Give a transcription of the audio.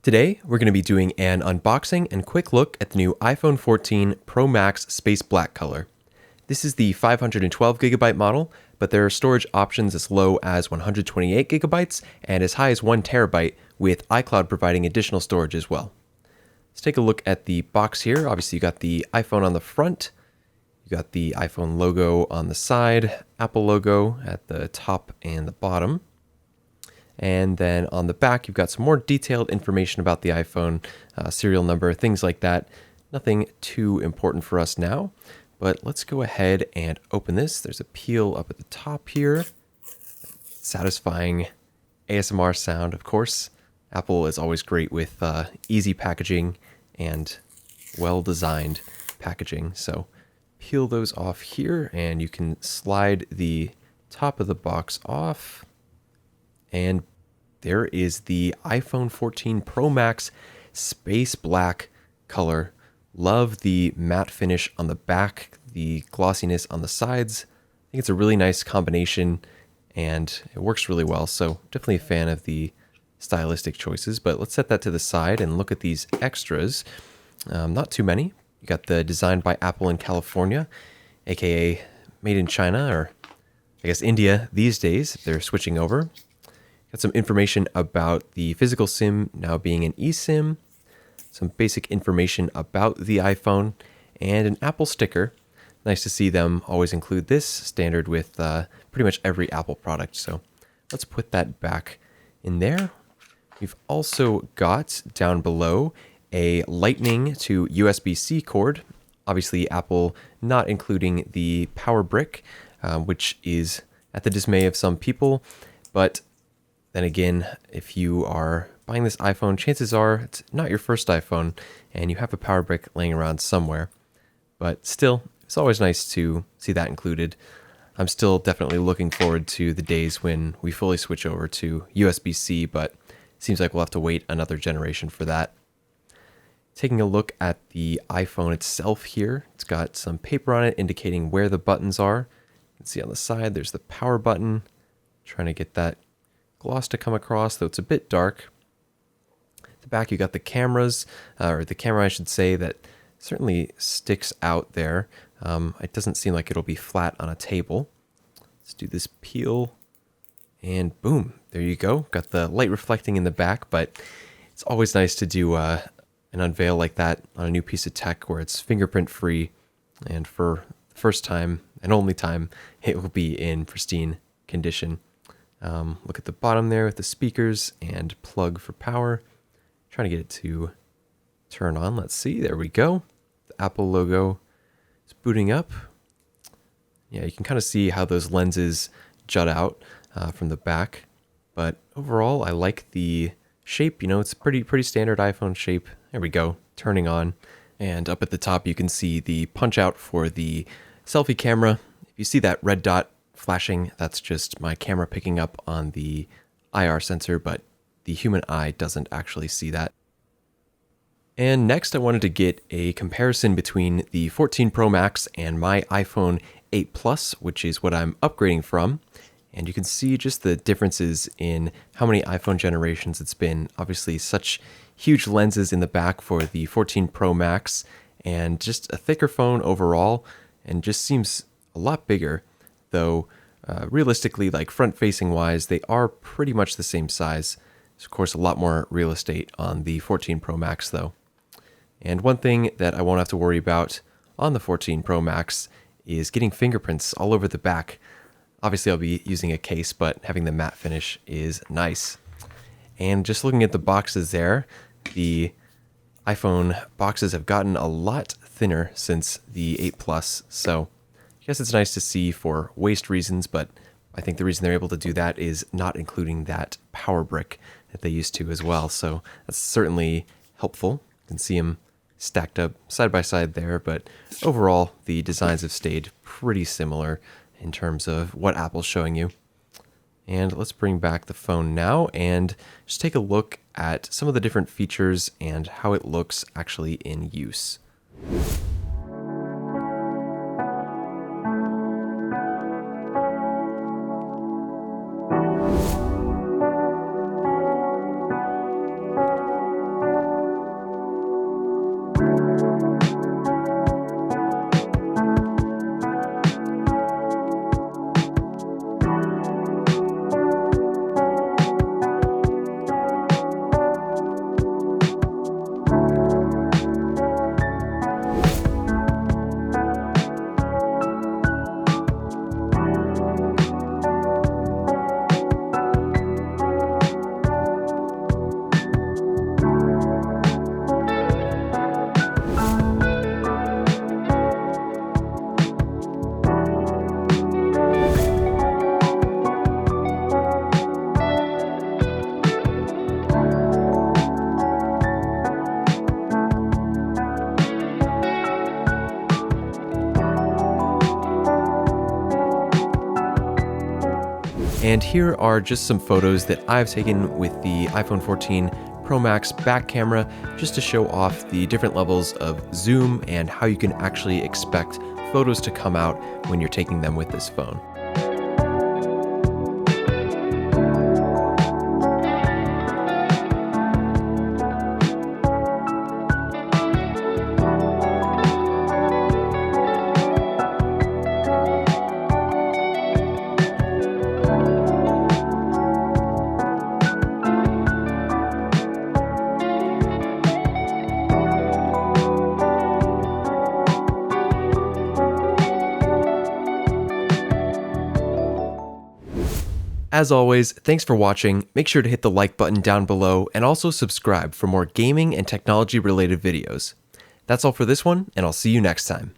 Today, we're going to be doing an unboxing and quick look at the new iPhone 14 Pro Max Space Black color. This is the 512GB model, but there are storage options as low as 128GB and as high as 1TB, with iCloud providing additional storage as well. Let's take a look at the box here. Obviously, you got the iPhone on the front, you got the iPhone logo on the side, Apple logo at the top and the bottom. And then on the back, you've got some more detailed information about the iPhone, serial number, things like that. Nothing too important for us now, but let's go ahead and open this. There's a peel up at the top here. Satisfying ASMR sound, of course. Apple is always great with easy packaging and well-designed packaging. So peel those off here, and you can slide the top of the box off. And there is the iPhone 14 Pro Max Space Black color. Love the matte finish on the back, the glossiness on the sides. I think it's a really nice combination and it works really well. So definitely a fan of the stylistic choices, but let's set that to the side and look at these extras. Not too many. You got the designed by Apple in California, aka made in China, or I guess India these days if they're switching over. Got some information about the physical SIM now being an eSIM, some basic information about the iPhone, and an Apple sticker. Nice to see them always include this, standard with pretty much every Apple product. So let's put that back in there. We've also got down below a Lightning to USB-C cord. Obviously, Apple not including the power brick, which is at the dismay of some people, but then again, if you are buying this iPhone, chances are it's not your first iPhone and you have a power brick laying around somewhere. But still, it's always nice to see that included. I'm still definitely looking forward to the days when we fully switch over to USB-C, but it seems like we'll have to wait another generation for that. Taking a look at the iPhone itself here, it's got some paper on it indicating where the buttons are. You can see on the side there's the power button. Trying to get that gloss to come across, though it's a bit dark. At the back you got the cameras, or the camera I should say, that certainly sticks out there. It doesn't seem like it'll be flat on a table. Let's do this peel, and boom, there you go. Got the light reflecting in the back, but it's always nice to do an unveil like that on a new piece of tech where it's fingerprint free, and for the first time and only time, it will be in pristine condition. Look at the bottom there with the speakers and plug for power. Trying to get it to turn on. Let's see. There we go. The Apple logo is booting up. Yeah, you can kind of see how those lenses jut out from the back. But overall, I like the shape. You know, it's pretty standard iPhone shape. There we go. Turning on. And up at the top, you can see the punch out for the selfie camera. If you see that red dot flashing, that's just my camera picking up on the IR sensor, but the human eye doesn't actually see that. And next I wanted to get a comparison between the 14 Pro Max and my iPhone 8 Plus, which is what I'm upgrading from. And you can see just the differences in how many iPhone generations it's been. Obviously such huge lenses in the back for the 14 Pro Max, and just a thicker phone overall, and just seems a lot bigger. Though realistically, like front-facing wise, they are pretty much the same size. There's of course a lot more real estate on the 14 Pro Max though. And one thing that I won't have to worry about on the 14 Pro Max is getting fingerprints all over the back. Obviously I'll be using a case, but having the matte finish is nice. And just looking at the boxes there, the iPhone boxes have gotten a lot thinner since the 8 Plus, so I guess it's nice to see for waste reasons, but I think the reason they're able to do that is not including that power brick that they used to as well. So that's certainly helpful. You can see them stacked up side by side there, but overall the designs have stayed pretty similar in terms of what Apple's showing you. And let's bring back the phone now and just take a look at some of the different features and how it looks actually in use. And here are just some photos that I've taken with the iPhone 14 Pro Max back camera, just to show off the different levels of zoom and how you can actually expect photos to come out when you're taking them with this phone. As always, thanks for watching. Make sure to hit the like button down below and also subscribe for more gaming and technology related videos. That's all for this one, and I'll see you next time.